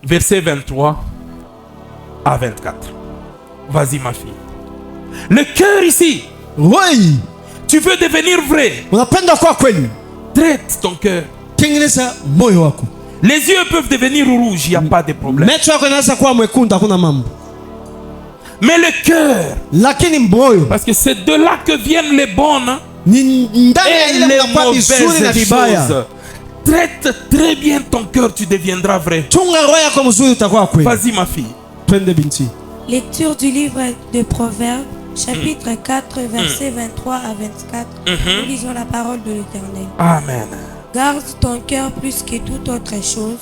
versets 23 à 24. Vas-y ma fille. Le cœur ici. Oui. Tu veux devenir vrai. Unapenda kwa kweli. Traite ton cœur. Tengeneza moyo wako. Les yeux peuvent devenir rouges, il n'y a pas de problème. Macho yako inaweza kuwa mwekundu, hakuna mambo. Mais le cœur, lakini moyo, parce que c'est de là que viennent les bonnes ni ndani ya et ile les mnakuwa vizuri na vibaya. mauvaises choses. Traite très bien ton cœur, tu deviendras vrai. Chunga roho yako mzuri, utakuwa kweli. Vas-y ma fille. Twende binti. Lecture du livre de Proverbes, chapitre 4, versets 23 à 24. Nous lisons la parole de l'Éternel. Amen. Garde ton cœur plus que toute autre chose,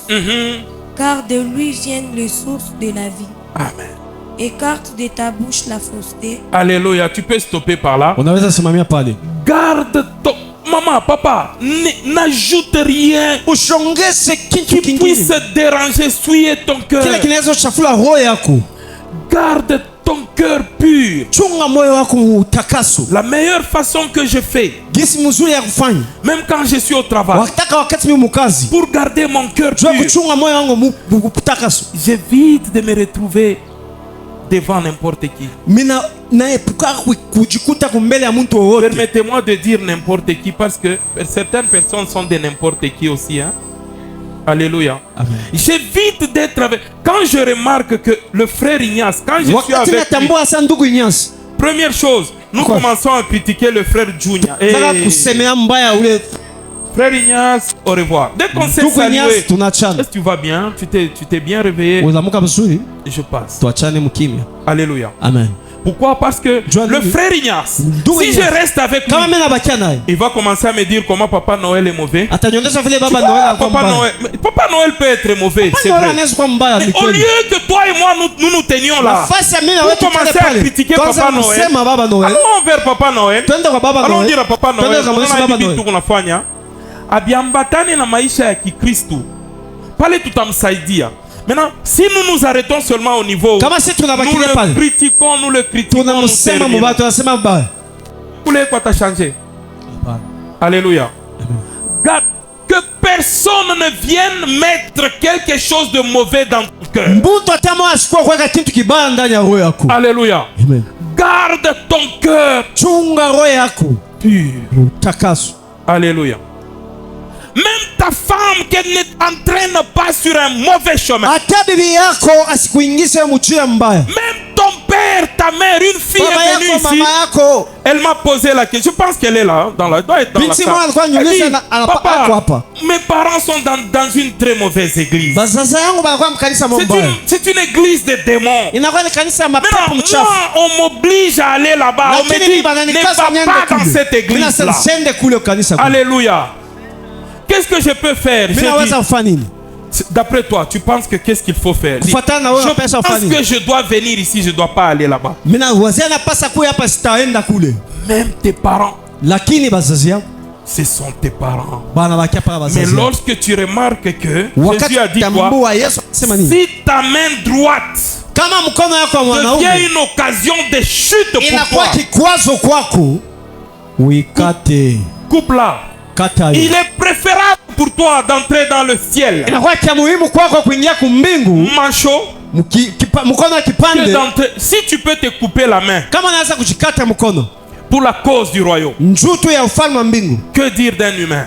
car de lui viennent les sources de la vie. Amen. Écarte de ta bouche la fausseté. Alléluia, tu peux stopper par là. Unaweza simamia pale. Garde ton... Maman, papa, n'ajoute rien Usiongeze kitu qui kingine puisse déranger, souiller ton cœur. kile kinaweza kuchafua roho yako. Garde ton cœur pur. Chunga moyo wako utakaso. La meilleure façon que je fais, Gisi mzuri ya kufanya, même quand je suis au travail, wakati wakati mimi mkazi, pour garder mon cœur jua pur, kuchunga moyo wangu utakaso. j'évite de me retrouver devant n'importe qui. Mina naepuka kujikuta kumbele ya mtu wowote. Permettez-moi de dire n'importe qui parce que certaines personnes sont de n'importe qui aussi. Hein? Alléluia. Amen. J'évite d'être avec... Quand je remarque que le frère Ignace, quand je suis Wakati avec lui, natambua sana ndugu Ignace, première chose, nous Quoi? commençons à critiquer le frère Junior. nataka kusemea mbaya ule Frère Ignace, au revoir. Dès qu'on s'est ndugu salué, Ignace, tunachana. est-ce que tu vas bien? Tu t'es bien réveillé? Unaamka vizuri? Je passe. Tuachane mkimya. Alléluia. Amen. Pourquoi? Parce que Joanne, le frère Ignace, Ndugu si je Ignace, reste avec lui, kama mimi nabakia naye, il va commencer à me dire comment Papa Noël est mauvais. atanionyesha vile baba Noel Ah, alikuwa Papa mbaya. Noël, mais Papa Noël peut être mauvais, Papa c'est Noel vrai. anaweza kuwa mbaya, Mais ni au kweli. lieu que toi et moi nous tenions là, Nafasi ya mimi na vous wewe tukale commencez à pale. critiquer Kwanza Papa Noël. msema baba Noel. Allons vers Papa Noël. Twende kwa baba Allons Noel. dire à Papa Twende Noël. kwa baba Noel. Tunafanya abiambatane na maisha ya Kikristo. Pale tutamsaidia. Maintenant, si nous nous arrêtons seulement au niveau où Kama si nous tunabakilia pale, le critiquons, nous tunamsema terminons. mbaya, tunasema mbaya. Vous voulez quoi t'as changé? Alléluia. Garde que personne ne vienne mettre quelque chose de mauvais dans ton cœur. Mtu atama asikuwa kuweka kitu kibaya ndani ya roho yako. Alléluia. Amen. Garde ton cœur Chunga roho yako pur. utakaso. Alléluia. Même ta femme qu'elle ne t'entraîne pas sur un mauvais chemin. Hata bibi yako asikuingize mchia mbaya. Même ton père, ta mère, une fille Baba est venue yako, ici. mama yako. Elle m'a posé la question. Je pense qu'elle est là, doit être dans la Binti mwana alikuwa salle. Elle ananiuliza dit, ako Papa, hapa. mes parents sont dans une très mauvaise église. Bazazi yangu banakuwa mkanisa mbaya. C'est une église de démons. Inakuwa ni kanisa ya mapepo Maintenant, mchafu. moi, on m'oblige à aller là-bas. On me Lakini dit, mimi bananikaza ne va niende pas dans kule. cette Mimi église-là. nasema sende kule kanisa kule. Alléluia. Qu'est-ce que je peux faire? Mimi J'ai naweza dit, kufanya nini? d'après toi, tu penses que qu'est-ce qu'il faut faire? Dis, Kufuatana na wewe je unapaswa pense kufanya nini? que je dois venir ici, je ne dois pas aller là-bas. Mimi nawazia napasa kuja hapa, sitaenda kule. Même tes parents, Lakini bazazi yangu ce sont tes parents. bana bakia pala Mais bazazi yangu. lorsque tu remarques que Wakati Jésus a dit quoi? tambua Yesu sema nini? Si ta main droite Kama mkono yako wa devient mwanaume une occasion de chute pour inakuwa toi, kikwazo kwako, uikate. coupe-la. Kata Il hiyo. est préférable pour toi d'entrer dans le ciel, Inakuwa kia muhimu kwako kuingia kumbingu manchot, mkono wa que kipande. d'entrer. Si tu peux te couper la main Kama naweza kuchikata mkono pour la cause du royaume, njutu ya ufalme wa mbingu, que dire d'un humain?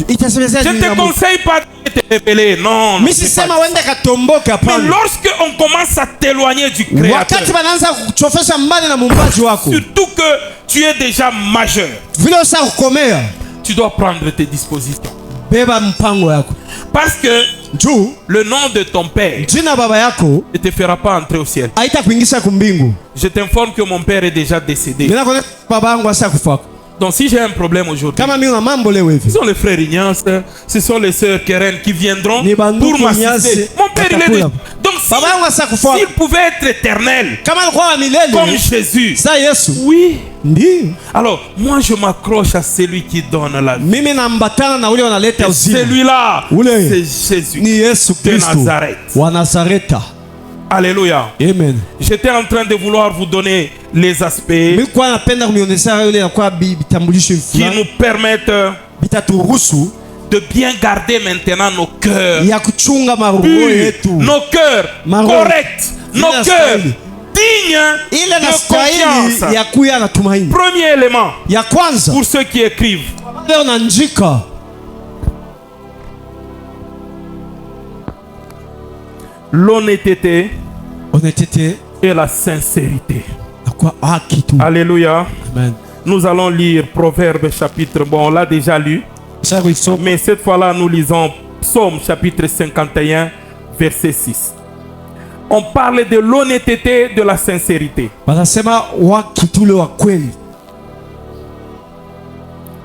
itasemezea Je ne nini te na Mungu? conseille pas de te révéler, non. Mimi c'est sisema pas- uende katomboke, Mais hapana. lorsque on commence à t'éloigner du Créateur, Wakati wanaanza kuchofesha mbali na muumbaji wako, surtout que tu es déjà majeur, vile usa kukomea, tu dois prendre tes dispositions. beba mpango yako Parce que juu le nom de ton père jina baba yako ne te fera pas entrer au ciel. haita kuingisha kumbingu. Je t'informe que mon père est déjà décédé. Bila kone baba yangu asa kufa. Donc si j'ai un problème aujourd'hui, Kama mimi na mambo leo ce hivi, sont les frères Ignace, ce sont les sœurs Keren qui viendront Ni banduku pour m'assister. Ignace, Mon père, il est watakuya. donc baba yangu asa kufa. s'il pouvait être éternel Kama alikuwa wa comme milele Jésus, sa Yesu, oui. ndio Alors moi je m'accroche à celui qui donne la vie. mimi nambatana na ule wanaleta Et uzima. celui-là, Ule. c'est Jésus Ni Yesu de Kristo Nazareth. wa Nazareta. Alléluia. Amen. J'étais en train de vouloir vous donner les aspects Mimi kwa napenda kunionyesha yule anakuwa vitambulisho qui fulani nous permettent vitaturuhusu de bien garder maintenant nos cœurs ya kuchunga maroho purs, yetu, nos cœurs Maroho. corrects, nos Ila cœurs stahili. dignes ile de nastahili confiance. ya kuya na tumaini. Premier élément Ya kwanza pour ceux qui écrivent. leo naandika L'honnêteté honnêteté et la sincérité. na kwa haki tu. Alléluia. Amen. Nous allons lire Proverbe chapitre, bon, on l'a déjà lu, Sasa kuisoma mais cette fois-là, nous lisons Psaume chapitre 51, verset 6. On parle de l'honnêteté, de la sincérité. wanasema haki tu ule wa kweli.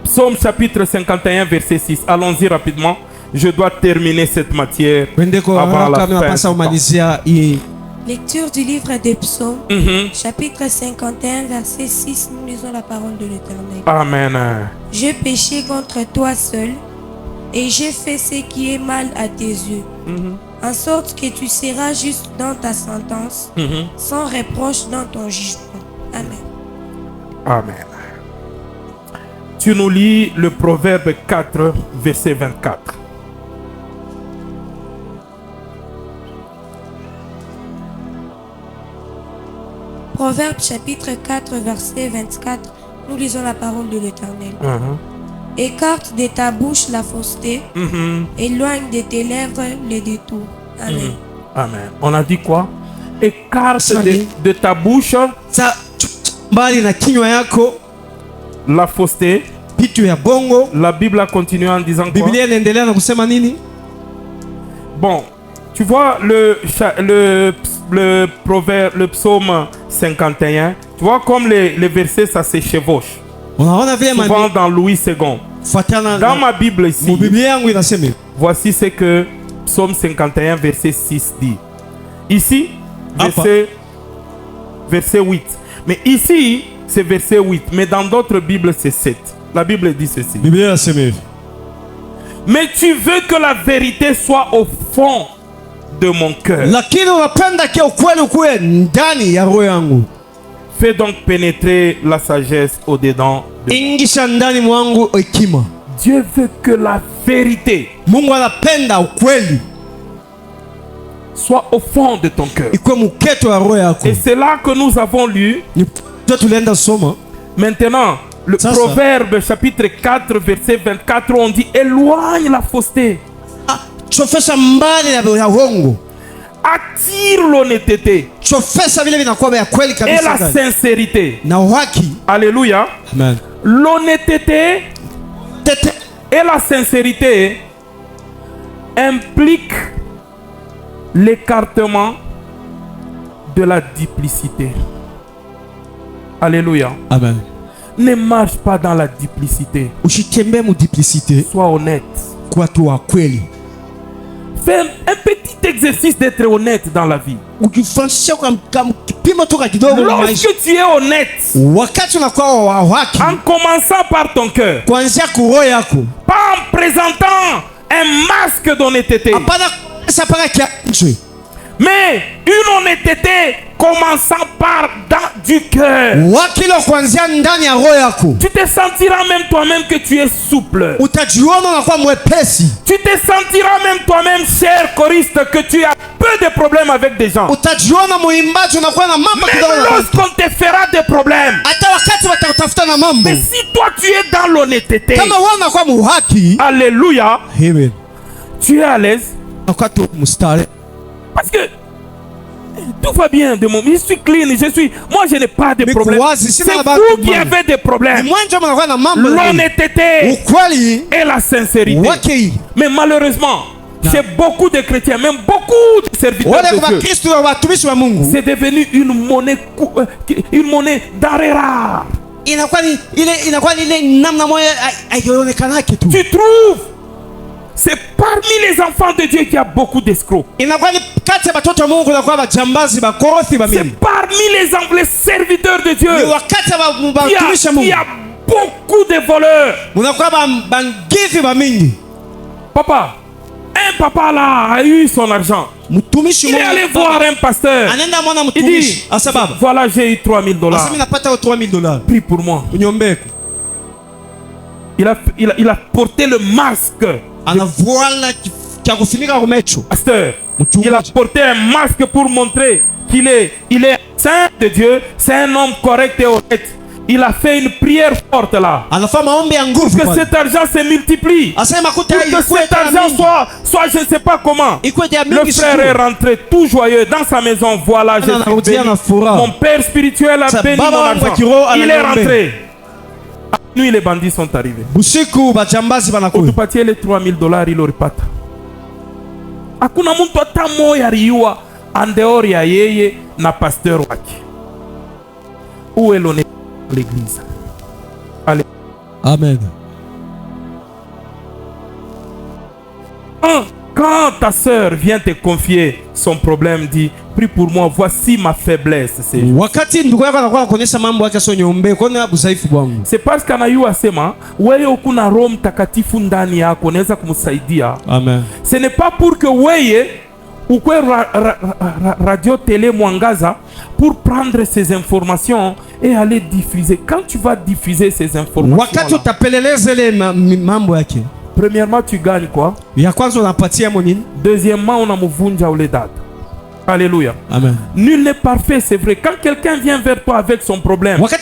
Psaume chapitre 51, verset 6. Allons-y rapidement. Je dois terminer cette matière Twende kwa avant haraka, la mimi napasa fin. kumalizia hii. Lecture du livre des psaumes, Mhm. chapitre 51, verset 6. Nous lisons la parole de l'Éternel. Amen. J'ai péché contre toi seul, et j'ai fait ce qui est mal à tes yeux, en sorte que tu seras juste dans ta sentence, Mhm. sans reproche dans ton jugement. Amen. Amen. Tu nous lis le Proverbe 4, verset 24. Proverbe chapitre 4, verset 24. Nous lisons la parole de l'Éternel. Mhm. Écarte de ta bouche la fausseté, Mhm. éloigne de tes lèvres le détour. Amen. Amen. On a dit quoi? Écarte Salut. de ta bouche Sa mbali na kinywa yako la fausseté. vitu ya bongo. La Bible a continué en disant quoi? Biblia inaendelea na kusema nini? Bon, tu vois le proverbe, le psaume 51, tu vois comme les versets ça se chevauche. Unaona vile Souvent dans Louis II. fuatana Dans ma Bible ici, mu Biblia yangu inasema hivi. voici ce que psaume 51 verset 6 dit. Ici, verset 8. Mais ici, c'est verset 8. Mais dans d'autres Bibles, c'est 7. La Bible dit ceci. Biblia inasema hivi. Mais tu veux que la vérité soit au fond de mon cœur. Lakini unapenda kia ukweli ukuwe ndani ya roho yangu. Fais donc pénétrer la sagesse au-dedans de Ingisha ndani mwangu hekima. Dieu veut que la vérité Mungu anapenda ukweli soit au fond de ton cœur. ikuwe muketo ya roho yako. Et c'est là que nous avons lu Ndio tulienda soma. maintenant le Ça. Proverbe chapitre 4 verset 24 où on dit éloigne la fausseté, Chofesha mbali ya uongo. attire l'honnêteté Chofesha vile vinakuwa vya kweli et kabisa la ndani. sincérité. Na haki. Alléluia. Amen. L'honnêteté Tete et la sincérité impliquent l'écartement de la duplicité. Alléluia. Amen. Ne marche pas dans la duplicité. Ushitembee mu duplicité Sois honnête. kwa tu wa kweli. Fais un petit exercice d'être honnête dans la vie. Ukifanyisha kwa kipimo tu kidogo maisha. Lorsque tu es honnête, Wakati unakuwa wa haki en commençant par ton cœur, kuanzia kuroho yako. pas en présentant un masque d'honnêteté, Hapana sasa paka kia nje. mais une honnêteté commençant par dans du cœur. Wakilo kuanzia ndani ya roho yako. Tu te sentiras même toi-même que tu es souple. Utajiona unakuwa mwepesi. Tu te sentiras même toi-même, cher choriste, que tu as peu de problèmes avec des gens. Utajiona muimbaji unakuwa na mambo kidogo Même na watu. lorsqu'on te fera des problèmes. Hata wakati watakutafuta na mambo. Mais si toi tu es dans l'honnêteté, Kama wewe unakuwa muhaki. alléluia, Amen. tu es à l'aise. Wakati mstari. Parce que tout va bien de mon. Je suis clean, moi je n'ai pas de Mais problème. quoi, si C'est c'est là-bas, vous tout qui le monde. avez des problèmes. Mwanzo mnakuwa na mambo. L'honnêteté Ukweli et la sincérité. wake. Mais malheureusement, chez beaucoup de chrétiens, même beaucoup de serviteurs Wale de kwa Dieu, Kristo na watumishi wa Mungu. c'est devenu une monnaie d'arrêt rare. Inakuwa ni ile namna moja haionekana kitu. Tu trouves, c'est parmi les enfants de Dieu qu'il y a beaucoup d'escrocs. Inakuwa ni kati ya watoto wa Mungu kuna kwa majambazi bakorofi ba C'est mimi. parmi les serviteurs de Ni Dieu wakati wa qu'il watumishi wa y Mungu. a beaucoup de voleurs. Munakuwa bangizi ba mingi. Papa, un papa là a eu son argent. Mtumishi Il est allé voir un pasteur. anaenda mwana Il dit, mtumishi asa baba. voilà, j'ai eu $3000. Asa mimi napata $3000. Prie pour moi. Uniombeko. Il a porté le masque Anavuala cha kufunika kwa macho. Pasteur, il a porté un masque pour montrer qu'il est saint de Dieu, c'est un homme correct et honnête. Il a fait une prière forte là. Que cet argent se multiplie. Que cet argent soit je ne sais pas comment. Le frère est rentré tout joyeux dans sa maison. Voilà, je suis béni. Mon père spirituel a béni mon argent. Il est rentré. Nous, les bandits sont arrivés. Utupatie les $3000 iloripata. Hakuna mtu hata moya aliua andeori ya yeye na pasteur wake. Où est l'honneur de l'église? Allez. Amen. Quand ta sœur vient te confier son problème, dit prie pour moi, voici ma faiblesse. C'est parce qu'anayua sema wewe ukuna Roho Mtakatifu ndani yako unaweza kumsaidia. Amen. Ce n'est pas pour que wewe ukwe radio télé Mwangaza pour prendre ces informations et aller diffuser. Quand tu vas diffuser ces informations là, premièrement, tu gagnes quoi? Deuxièmement, on a mouvunja ou les dates. Alléluia. Amen. Nul n'est parfait, c'est vrai. Quand quelqu'un vient vers toi avec son problème, s'il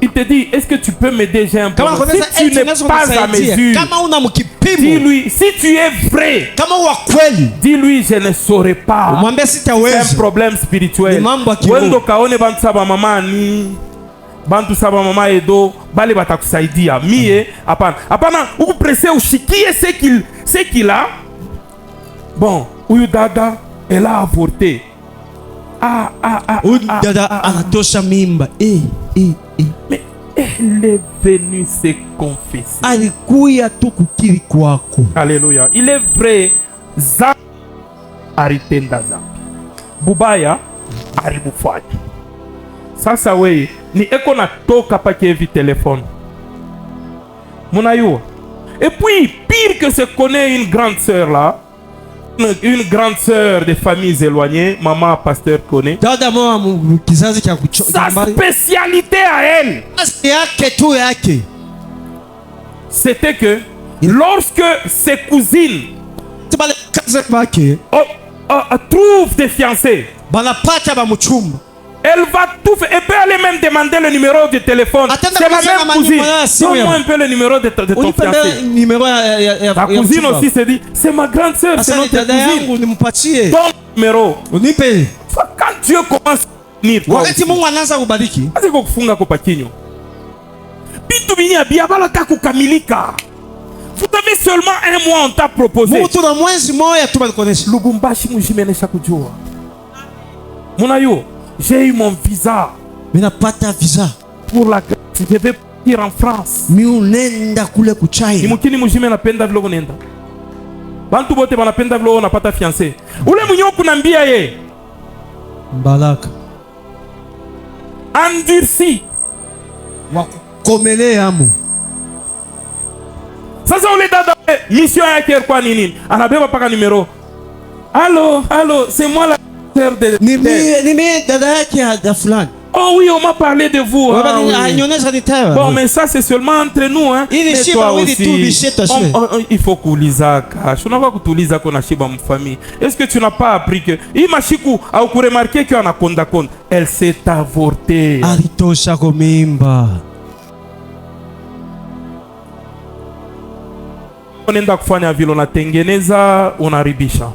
il te dit, est-ce que tu peux m'aider? J'ai un problème. Si tu n'es pas à mesure, dis-lui, si tu es vrai, dis-lui, je ne saurais pas. C'est un problème spirituel. Wendo kaone bantu saba mama ni bantu saba mama edo bale batakusaidia mie hapana ukupresse ushikie ce qu'il a. Bon, huyu dada elle a avorté. Dada anatosha mimba. Mais elle est venue se confesser. Alikuya tu kukiri kwako. Alléluia. Il est vrai, zambi aritenda zambi, bubaya arimufanya. Sasa we ni eko natoka pake hivi telefone munayua. Et puis pire que se connaît une grande sœur là, une grande sœur de familles éloignées, maman pasteur connaît. Sa spécialité à elle, c'était que lorsque ses cousines trouvent des fiancés, elle va tout faire. Elle peut aller même demander le numéro de téléphone. C'est la même cousine. Donne-moi un peu le numéro de ton fiancé. Ta cousine aussi se dit, c'est ma grande soeur, c'est notre cousine. Donne le numéro. Quand Dieu commence à venir, c'est qu'on funga kwa kinyo. Bitu binya biabala takukamilika. Vous avez seulement un mois, on t'a proposé. Lubumbashi mujimenesha kujua. Munayo. J'ai eu mon visa. Mais n'a pas ta visa. Pour la grâce, je vais partir en France. Miunenda kule kuchai. Imukini mujime na penda vlogo nenda. Bantu bote bana penda vlogo na pata fiancé. Ule munyoku nambia ye. Mbalaka. Endurci. Wakukomele amu. Sasa ule dada mission yake kwa nini? Anabeba paka numéro. Allô, c'est moi la oh oui, on m'a parlé de vous. Oui. Bon, mais ça c'est seulement entre nous, hein. Mais toi aussi, il faut kuuliza cash. On va kuuliza qu'on a shiba ma famille. Est-ce que tu n'as pas appris que Imashiku a remarqué qu'on a konda elle s'est avortée. Alitosha komimba. Onenda kufanya vile unatengeneza unaribisha.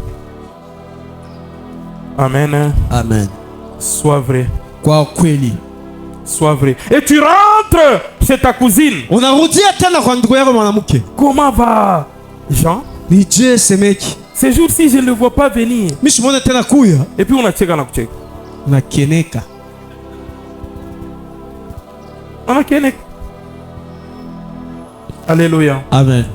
Amen. Amen. Sois vrai. Kwa kweli. Sois vrai. Et tu rentres chez ta cousine. Unarudia tena kwa ndugu yako mwanamke. Comment va Jean? Ni je semeki. Ces jours-ci je ne le vois pas venir. Mimi simuone tena kuya. Et puis unacheka na kucheka. Na keneka. Ana keneka. Alléluia. Amen.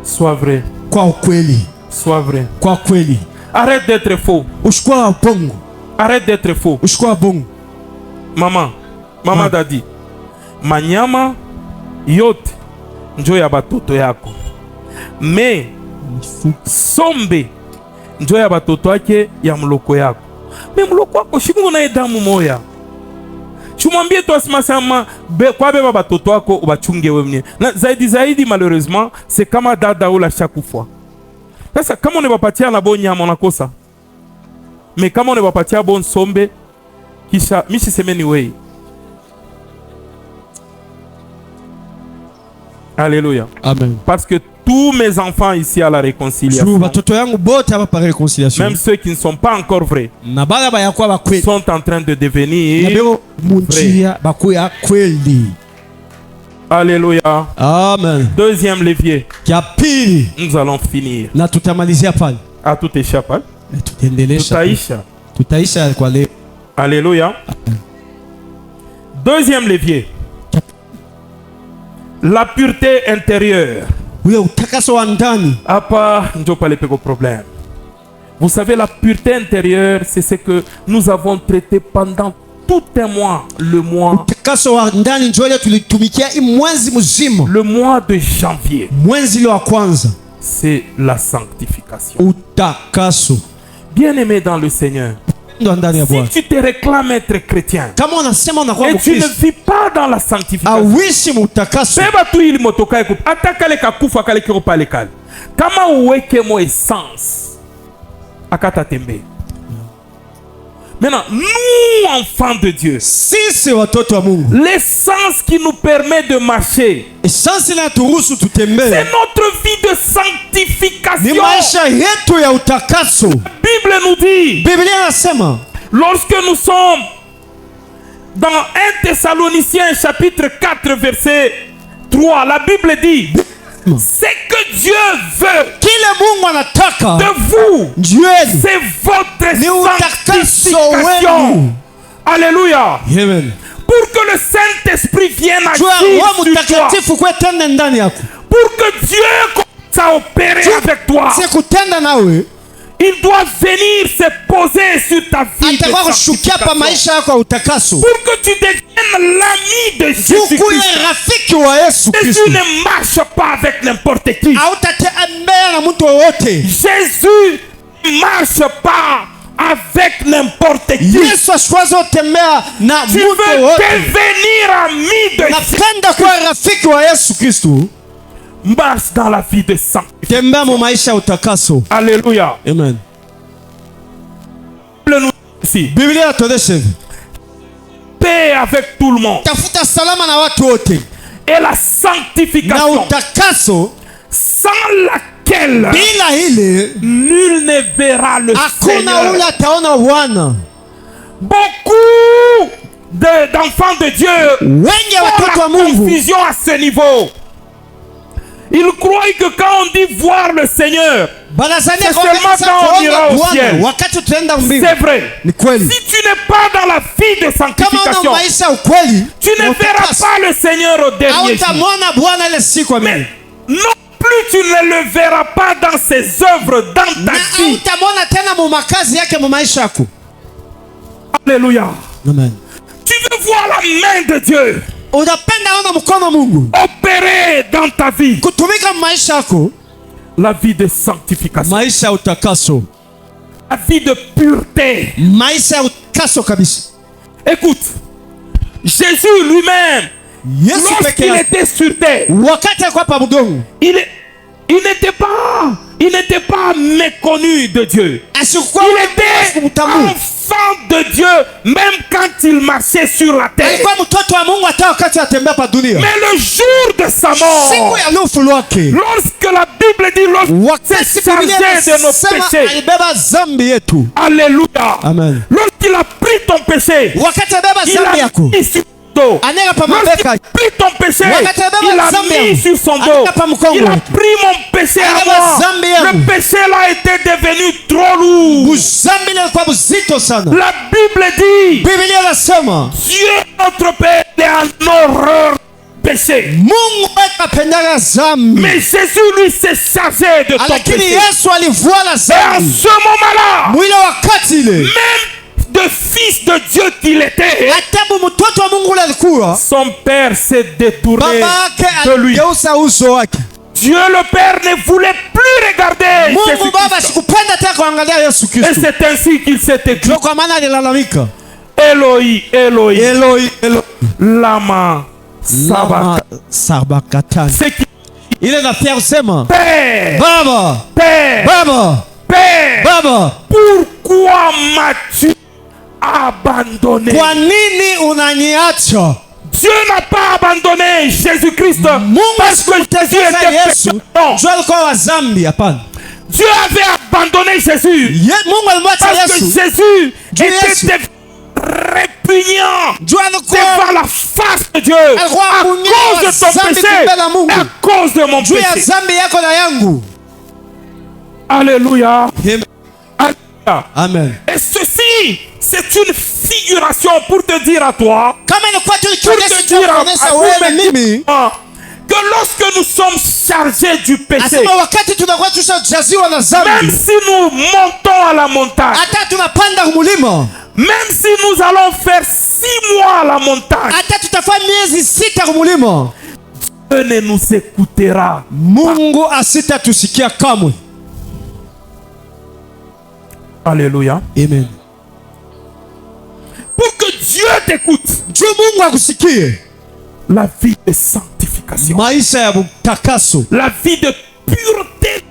Sois vrai. Kwa kweli. Sois vrai. Kwa kweli. Arrête d'être faux. Ushikwa bongo. Arrête d'être faux. Ushikwa bongo. Mama dadi. Manyama yote njo ya batoto yako. Me sombe njo ya batoto yake ya muloko yako. Me muloko wako shiku na damu moya. tumwambie tu asimasema kwa beba batoto wako ubachunge wewe mwenyewe. Na zaidi malheureusement c'est kama dada ula chaque fois. Sasa kama unabapatia na bon nyama unakosa. Mais kama unabapatia bon sombe kisha mishi semeni wewe. Alléluia. Amen. Parce que tous mes enfants ici à la réconciliation, même ceux qui ne sont pas encore vrais, sont en train de devenir vrais. Alléluia. Amen. Deuxième levier. Nous allons finir. À tout échappe. Alléluia. Deuxième levier. La pureté intérieure. Problème. Vous savez, la pureté intérieure, c'est ce que nous avons traité pendant tout un mois. Le mois de janvier. C'est la sanctification. Bien-aimé dans le Seigneur, si tu te réclames être chrétien et tu ne vis pas dans la sanctification, maintenant, nous, enfants de Dieu, l'essence qui nous permet de marcher, c'est notre vie de sanctification. La Bible nous dit, lorsque nous sommes dans 1 Thessaloniciens chapitre 4 verset 3, la Bible dit, c'est que Dieu veut de vous, c'est votre sanctification. Alléluia. Amen. Pour que le Saint-Esprit vienne agir sur toi. Pour que Dieu commence à opérer avec toi. Il doit venir se poser sur ta vie de sanctification. Pour que tu deviennes l'ami de Jésus-Christ. Jésus ne marche pas avec n'importe qui. Jésus ne marche pas avec n'importe qui. Tu veux devenir ami de Jésus. Marche dans la vie de sanctification. Alléluia. Amen. Paix avec tout le monde. Et la sanctification sans laquelle nul ne verra le Seigneur. Beaucoup d'enfants de Dieu ont la confusion à ce niveau. Ils croient que quand on dit voir le Seigneur, c'est seulement quand on ira au ciel. C'est vrai. Si tu n'es pas dans la vie de sanctification, tu ne verras pas le Seigneur au dernier jour. Mais non plus tu ne le verras pas dans ses œuvres, dans ta vie. Alléluia. Amen. Tu veux voir la main de Dieu opérer dans ta vie. La vie de sanctification. La vie de pureté. Écoute, Jésus lui-même, lorsqu'il était sur terre, il n'était pas méconnu de Dieu. Il était enfant de Dieu même quand il marchait sur la terre. Mais le jour de sa mort, lorsque la Bible dit lorsqu'il s'est chargé de nos péchés, alléluia, lorsqu'il a pris ton péché, il a mis sur dos. Lorsqu'il a pris ton péché, il a mis sur son dos. Il a pris mon péché à moi. Le péché là était devenu trop lourd. La Bible dit, Dieu notre Père est en horreur péché. Mais Jésus lui s'est chargé de ton péché. Et à ce moment-là, même de fils de Dieu qu'il était, son père s'est détourné de lui. Dieu le Père ne voulait plus regarder Jésus-Christ. Et c'est ainsi qu'il s'est écrit. Eloi, Eloi, Eloi, Eloi. lama Sabakatan. C'est qui? Il est affaire sema. Père, Baba. Père, Baba. Père, Baba. pourquoi m'as-tu abandonné? Kwa nini unaniacha? Dieu n'a pas abandonné Jésus-Christ Mungu parce que Jésus était Yesu. pécheur. Non. Jua alikuwa wa zambi, hapana. Dieu avait abandonné Jésus Mungu alimwacha parce que Yesu. Jésus Dieu était Yesu. répugnant Jua alikuwa devant la face de Dieu alikuwa à kunyea cause de ton zambi péché mbele ya Mungu. et à cause de mon Juu ya péché. zambi yako na yangu. Alléluia. Amen. Alléluia. Amen. Et ceci, c'est une figuration pour te dire à toi, Kama ilikuwa tu pour nikionyesha te dire kuonyesha à wewe vous, mimi, que lorsque nous sommes chargés du péché, asema wakati tunakuwa tushajaziwa na même zambi, si nous montons à la montagne, hata tunapanda mulima, même si nous allons faire 6 mois à la montagne, hata tutafanya miezi 6 mulima, Dieu ne nous écoutera. Mungu asitatusikia kamwe. Alléluia. Amen. Pour que Dieu t'écoute, Juu Mungu akusikie, la vie de sanctification, maisha ya utakaso, la vie de pureté,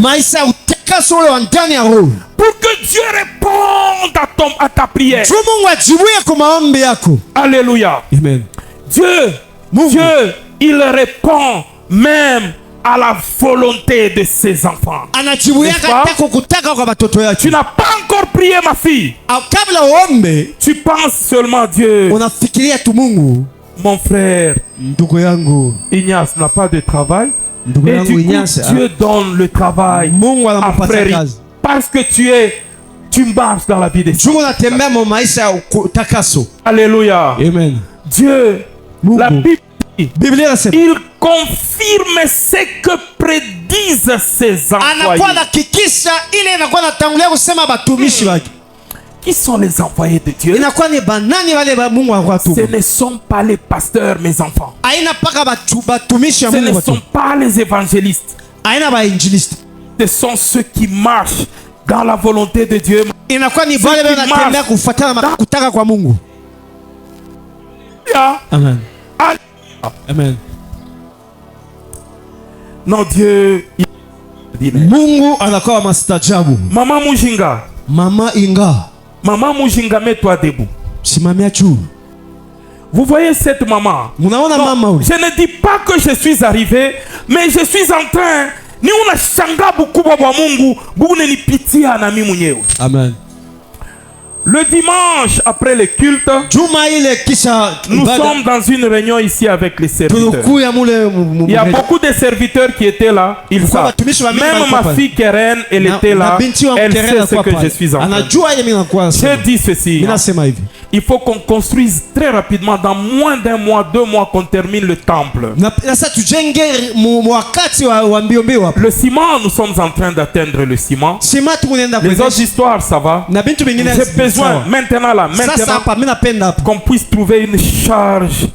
maisha ya utakaso ule wa ndani ya roho. pour que Dieu réponde à ta prière. Juu Mungu ajibuye kwa maombi yako. Alléluia. Amen. Dieu, il répond même à la volonté de ses enfants. Anajibuye N'est-ce pas? hata kukutaka kwa watoto Tu yake. n'as pas encore prié, ma fille. Kabla uombe, Tu penses seulement Dieu. unafikiria tu Mungu. Mon frère Ndugu yangu, Ignace n'a pas de travail. ndugu Et yangu du coup, Ignace, Dieu donne le travail Mungu à anampatia frère. kazi. Parce que tu marches dans la vie des Juu unatembea mu maisha ya utakaso. Alléluia. Amen. Dieu, Mungu. la Bible dit, Biblia inasema il confirme ce que prédisent ses anakuwa envoyés. anahakikisha ile inakuwa natangulia kusema batumishi wake. Qui sont les envoyés de Dieu? Inakuwa ni banani wale ba Mungu akwatu. Ce ne sont pas les pasteurs, mes enfants. Aina paka batumishi ya Ce ne Mungu sont watu. pas les évangélistes. Aina ba injilisti. Ce sont ceux qui marchent dans la volonté de Dieu. Inakuwa ni wale qui wanatembea marche. kufuatana na kutaka kwa Mungu. Amen. Amen. Non, Dieu, il dit, Mungu anakuwa mastajabu. Maman Mujinga, Mama Inga, Maman Mujinga, mets-toi debout. simamia juu. Vous voyez cette maman? Munaona Non, mama ule. je ne dis pas que je suis arrivé, mais je suis en train. Ni unashanga bukubwa bwa Mungu bunenipitia na mimi mwenyewe. Amen. Le dimanche après le culte, Juma ile kisha nous ibada, sommes dans une réunion ici avec les serviteurs. tulikuya mule Il y a beaucoup de serviteurs qui étaient là, ils Pourquoi savent. watumishi wa mingi Même walikuwa ma pale. fille Keren, elle était là, binti wa elle Mkerere sait ce alikuwa que pale. je suis en train de dire. Anajua ile mimi nakuwa Je nasema. dis ceci, Mimi hein. nasema hivi. Il faut qu'on construise très rapidement, dans moins d'un mois, 2 mois, qu'on termine le temple. Na sasa tujenge wakati wa mbio mbio hapa. Le ciment, nous sommes en train d'atteindre le ciment. Sima tunaenda Les kwenye. autres histoires, ça va. Na bintu vingine J'ai besoin, maintenant là, sasa maintenant, hapa mimi napenda hapa. qu'on puisse trouver une charge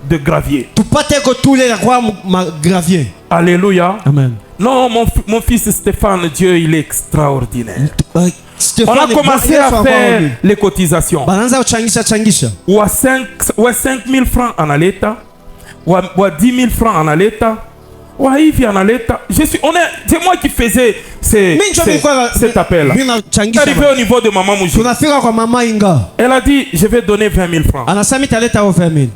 de gravier. Tupate ko tule na kwa gravier. Alléluia. Amen. Non, mon fils Stéphane, Dieu, il est extraordinaire. On Stéphane a commencé à faire les cotisations. Banaanza kuchangisha. Ou à 5 000 francs analeta, ou à 10 000 francs analeta, ou à hivi analeta. C'est moi qui faisais cet appel. Arrivé au niveau de Maman Mouji. Tunafika kwa mama Inga. Elle a dit, je vais donner 20 000 francs. Anasema taleta 20 000.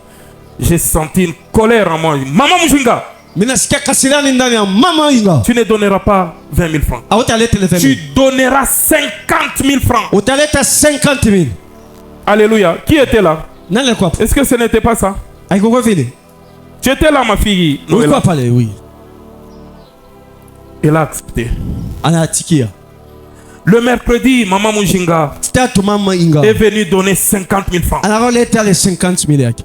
J'ai senti une colère en moi. Maman Mujinga, Mimi nasikia kasirani ndani ya mama Inga. tu ne donneras pas 20 000 francs. Hautaleta le 20 000. Tu donneras 50 000 francs. Utaleta 50 000. Alléluia. Qui était là? Nani alikuwa hapo? Est-ce que ce n'était pas ça? Haikuwa vile. Tu étais là, ma fille. Ulikuwa Noëlla. pale, oui. Elle a accepté. Anatikia. Le mercredi, Maman Mujinga Tatu mama Inga. est venue donner 50 000 francs. Analeta le 50 000 yake.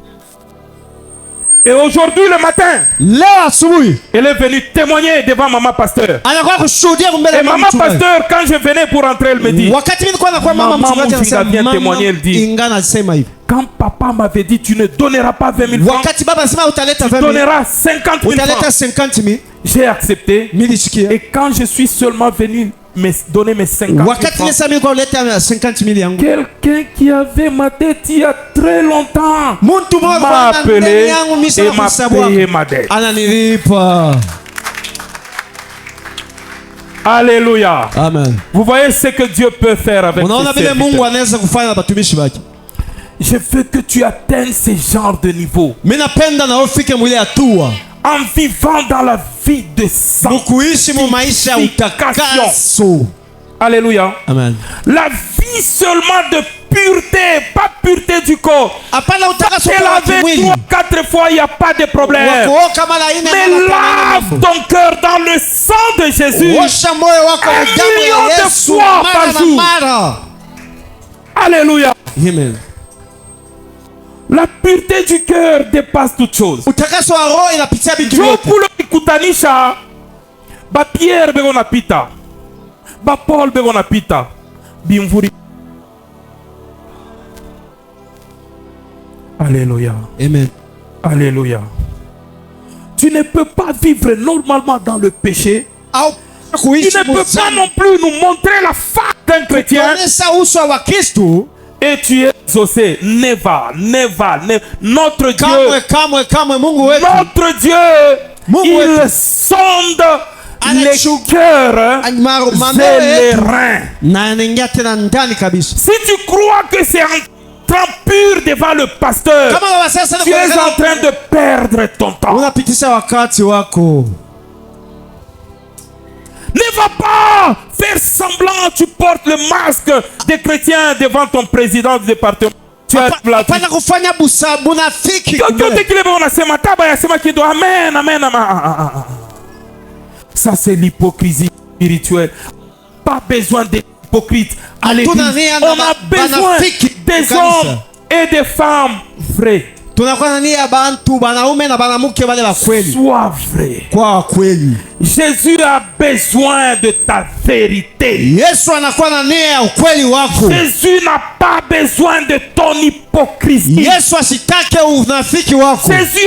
Et aujourd'hui, le matin, Leo asubuhi elle est venue témoigner devant Maman Pasteur. anakuwa kushuhudia mbele Et ya mama Maman mchungaji. Pasteur, quand je venais pour entrer, elle me dit, Wakati mimi nilikuwa nakuwa mama Mama mchungaji Mujinga anasema vient mama témoigner, elle dit, Inga anasema hivi. quand papa m'avait dit, tu ne donneras pas 20 000 francs, Wakati baba anasema utaleta tu 20 000. donneras 50 000 Utaleta francs. 50 000. J'ai accepté. Mimi nishikia. Et quand je suis seulement venu donné mes 50 000 francs. Quelqu'un qui avait ma dette il y a très longtemps m'a appelé et m'a payé ma dette. Alléluia. Amen. Vous voyez ce que Dieu peut faire avec ses serviteurs. Je veux que tu atteignes ce genre de niveau. En vivant dans la vie de sanctification. Alléluia. Amen. La vie seulement de pureté, pas pureté du corps. Tu es lavé 3-4 fois, il n'y a pas de problème. Mais lave ton cœur dans le sang de Jésus. 1 million de fois par jour. Alléluia. Amen. La pureté du cœur dépasse toute chose. Jokulo ikutanisha ba Pierre bego na pita, ba Paul bego na pita, bimvuri. Alléluia. Amen. Alléluia. Tu ne peux pas vivre normalement dans le péché. Tu ne peux pas non plus nous montrer la face d'un chrétien. Et tu es exaucé. Never. Notre Dieu, il sonde les cœurs et les reins. Si tu crois que c'est un temps pur devant le pasteur, tu es en train de perdre ton temps. Ne va pas faire semblant, tu portes le masque des chrétiens devant ton président du département. Tu as ça c'est l'hypocrisie spirituelle. Pas besoin d'hypocrite à l'église. On a besoin des hommes et des femmes vrais. Sois vrai. Jésus a besoin de ta vérité. Jésus n'a pas besoin de ton hypocrisie. Jésus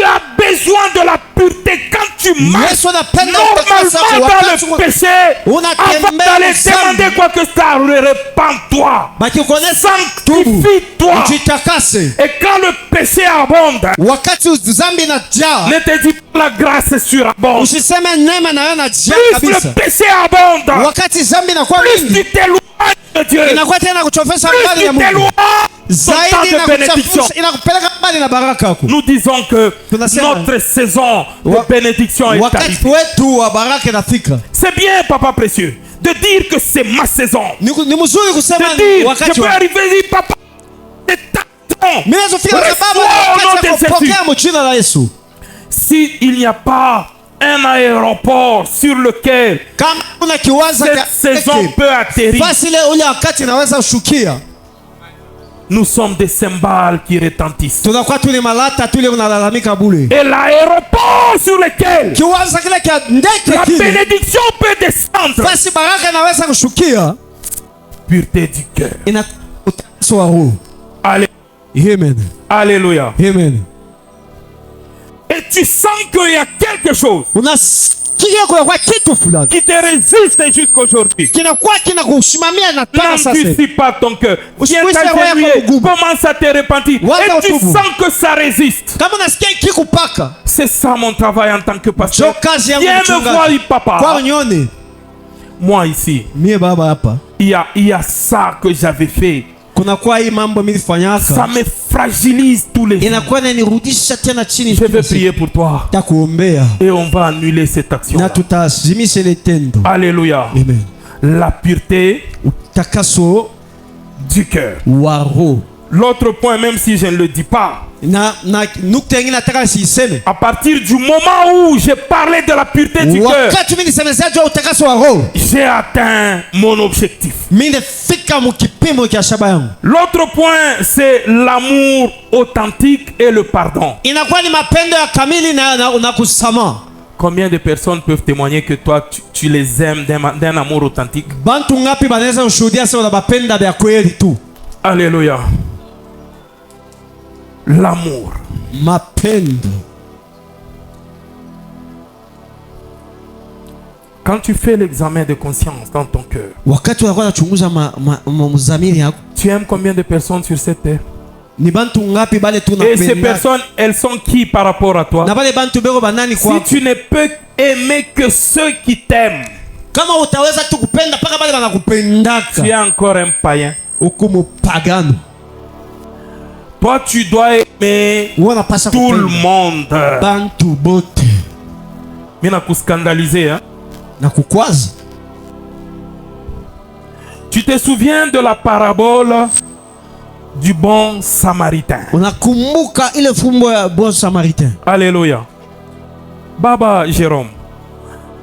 a besoin de la pureté. Quand tu marches normalement dans le péché, avant d'aller demander quoi que ça, repens-toi, sanctifie-toi. Et quand le péché abonde, ne te dis pas la grâce surabonde. Plus le péché abonde, plus tu t'éloignes de Dieu, plus tu t'éloignes de bénédiction. Nous disons que notre saison de bénédiction est arrivée. C'est bien, papa précieux, de dire que c'est ma saison. De dire, je peux arriver et dire, papa, c'est ta saison. S'il n'y a pas un aéroport sur lequel cette saison peut atterrir, nous sommes des cymbales qui retentissent. Et l'aéroport sur lequel la bénédiction peut descendre, pureté du cœur. Alléluia. Amen. Et tu sens qu'il y a quelque chose qui te résiste jusqu'aujourd'hui. N'anticipe pas ton cœur. Viens t'agenouiller, commence à te repentir. Et tu sens que ça résiste. C'est ça mon travail en tant que pasteur. Viens me voir, papa. Moi ici, il y a ça que j'avais fait. Ça me fragilise tous les jours. Je vais prier pour toi. Et on va annuler cette action. Alléluia. Amen. La pureté du cœur. L'autre point, même si je ne le dis pas, à partir du moment où j'ai parlé de la pureté du cœur, j'ai atteint mon objectif. L'autre point, c'est l'amour authentique et le pardon. Combien de personnes peuvent témoigner que toi, tu les aimes d'un amour authentique? Alléluia. L'amour. Quand tu fais l'examen de conscience dans ton cœur, wakati unakuwa unachunguza mzamiri yako, tu aimes combien de personnes sur cette terre? ni bantu ngapi bale tu Et ces napenda? personnes, elles sont qui par rapport à toi? Na bale bantu beko banani Si kwako? tu ne peux aimer que ceux qui t'aiment, Kama utaweza tu kupenda paka bale banakupendaka, tu es encore un païen. ukumu pagano. Toi, tu dois aimer Wanapasha tout le kupenda monde. bantu bote Mina kuscandaliser, hein? na kukwaza. Tu te souviens de la parabole du bon samaritain? Unakumbuka ile fumbo ya bon samaritain? Alléluia. Baba Jérôme,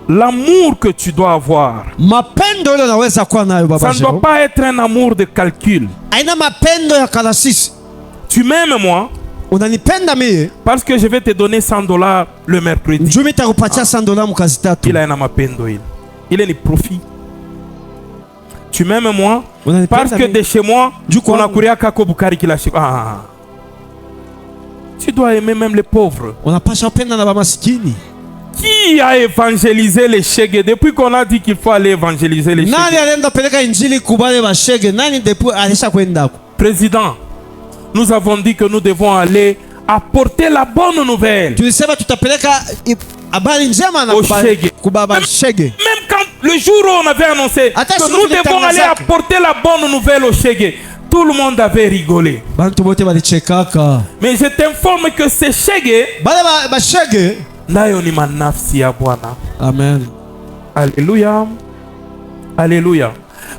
l'amour que tu dois avoir, Mapendo ile unaweza kuwa nayo baba ça ne doit Jérôme, pas être un amour de calcul. aina mapendo ya kalasisi. Tu m'aimes moi Unanipenda mie, parce que je vais te donner $100 le mercredi. njoo nitakupatia $100 mkazi tatu. Il a un mapendo il. Il est ni profit. Tu m'aimes moi Unanipenda parce que mie. de chez moi, Du coup, on a couru à Kako Bukari qui l'a chez. Ah. Tu dois aimer même les pauvres. Unapasha upenda na bamasikini. Qui a évangélisé les Chege depuis qu'on a dit qu'il faut aller évangéliser les Nani Chege? alienda peleka injili kubale bashege? Nani depuis alisha kwenda? Président, nous avons dit que nous devons aller apporter la bonne nouvelle. Tulisema tutapeleka habari njema na Au shege. kubaba shege. Même quand le jour où on avait annoncé Attention, que nous les devons aller Tanzak. apporter la bonne nouvelle au Chege, tout le monde avait rigolé. Bantu bote balichekaka. Mais je t'informe que ces Chege, Bale bashege. nayo ni manafsi ya Bwana. Amen. Alléluia. Alléluia.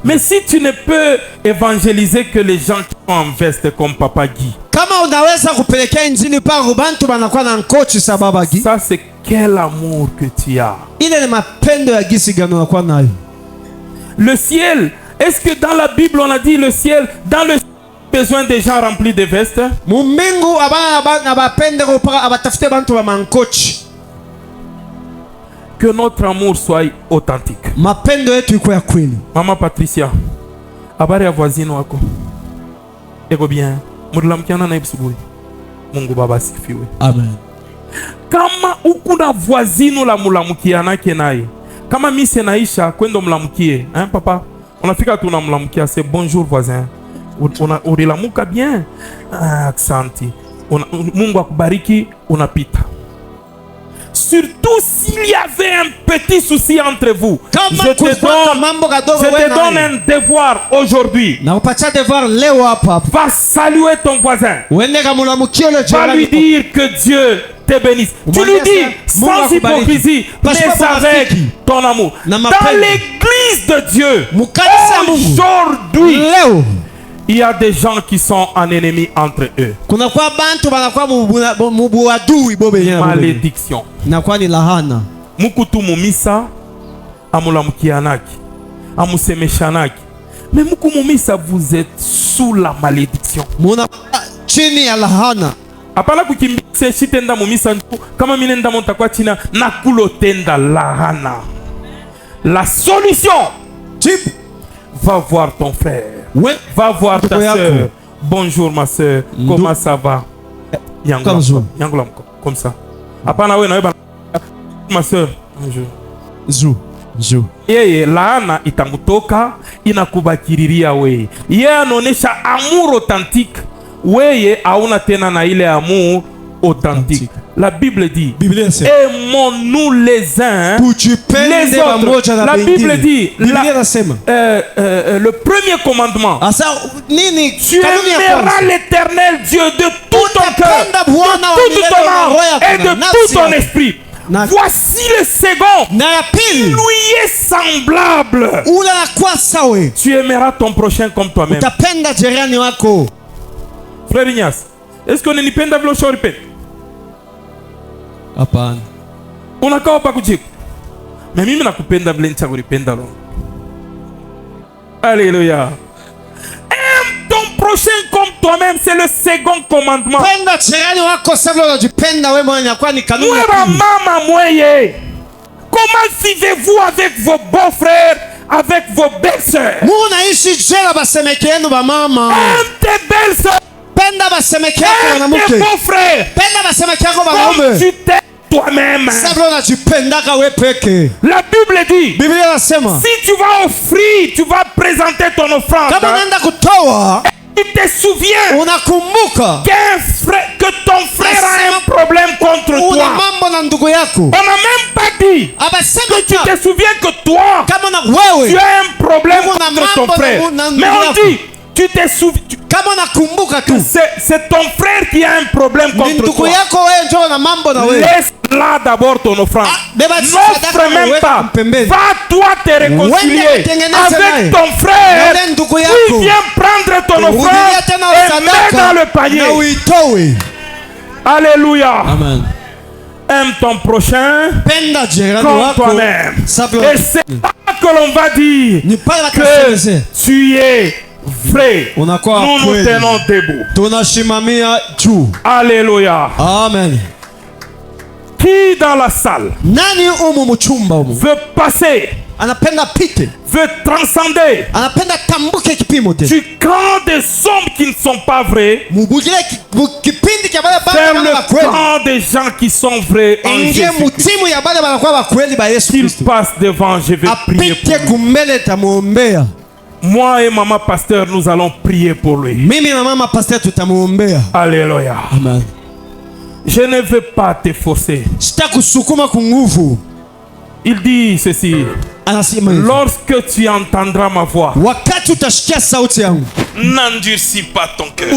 Mais si tu ne peux évangéliser que les gens qui sont en veste comme Papa Guy, Kama unaweza kupelekea injili pa bantu banakuwa na nkochi sababa gi. ça c'est quel amour que tu as. Ile ni mapendo ya gisi gani unakuwa nayo. Le ciel, est-ce que dans la Bible on a dit le ciel, dans le besoin des gens remplis de vestes? Mumbingu abana bapende kupaka abatafute bantu ba mankochi. Que notre amour soit authentique. Mapendo yetu iko ya kweli. Maman Patricia, habari ya voisine wako? Eko bien. Mulamkiana na ibsubui. Mungu Baba sifiwe. Amen. Kama ukuna voisine la mulamukiana kenaye. Kama misi naisha kwenda mlamukie, hein papa? Unafika tu unamlamukia, c'est bonjour voisin. Urilamuka bien. Ah, aksanti. Mungu akubariki, unapita. Surtout s'il y avait un petit souci entre vous, je te donne un devoir aujourd'hui. Va saluer ton voisin. Va lui dire que Dieu te bénisse. Tu lui dis sans hypocrisie, mais avec ton amour. Dans l'église de Dieu, aujourd'hui, il y a des gens qui sont en ennemi entre eux. Malédiction. Mukutu mumisa amulamukianaki amusemeshanaki. Mais muku mumisa, vous êtes sous la malédiction. Apana kukimbia shitenda mumisa kama minenda montakwa china nakulotenda lahana. La solution, va voir ton frère. Va voir ta soeur. Bonjour ma soeur. Comment ça va? Yangulamko. Comme ça. Apana we na ma soeur. Bonjour. Yeye laana itamutoka inakubakiriria we. Yeye anaonesha amour authentique. Weye hauna tena na ile amour authentique. La Bible dit, aimons-nous les uns les autres. La Bible dit, le premier commandement, tu aimeras l'Éternel Dieu de tout ton cœur, de toute ton âme et de tout ton esprit. Voici le second, qui lui est semblable. Tu aimeras ton prochain comme toi-même. Frère Ignace, est-ce qu'on est penda vlo shoripet? Hapana. Unakaa pa kujiku. Mais mimi nakupenda vile nitakulipenda lo. Alléluia. Aime ton prochain comme toi-même, c'est le second commandement. Penda jirani wako sababu unajipenda wewe mwenyewe, inakuwa ni kanuni ya pili. Mama mweye. Comment vivez-vous avec vos beaux-frères, avec vos belles-sœurs? Munaishi jela basemeke yenu ba mama. Aime tes belles-sœurs. Penda basemeke yako na mke. Aime tes beaux-frères. Penda basemeke yako ba mume. Tu t'aimes toi-même. La Bible dit, si tu vas offrir, tu vas présenter ton offrande, tu te souviens que ton frère a un problème contre toi. On n'a même pas dit que tu te souviens que toi, tu as un problème contre ton frère. Mais on dit, tu te souviens que c'est ton frère qui a un problème contre toi. Laisse là d'abord ton offrande. N'offre même pas. Va toi te réconcilier avec ton frère. Il vient prendre ton offrande et mets dans le panier. Alléluia. Amen. Aime ton prochain comme toi-même. Et c'est là que l'on va dire que tu es vrai. Nous nous tenons debout. Alléluia. Amen. Qui dans la salle veut passer, veut transcender du camp des hommes qui ne sont pas vrais vers le camp des gens qui sont vrais en Jésus-Christ. Qu'il passe devant, je vais prier pour lui. Moi et maman pasteur, nous allons prier pour lui. Alléluia. Amen. Je ne veux pas te forcer. Il dit ceci. Lorsque tu entendras ma voix, n'endurcis pas ton cœur.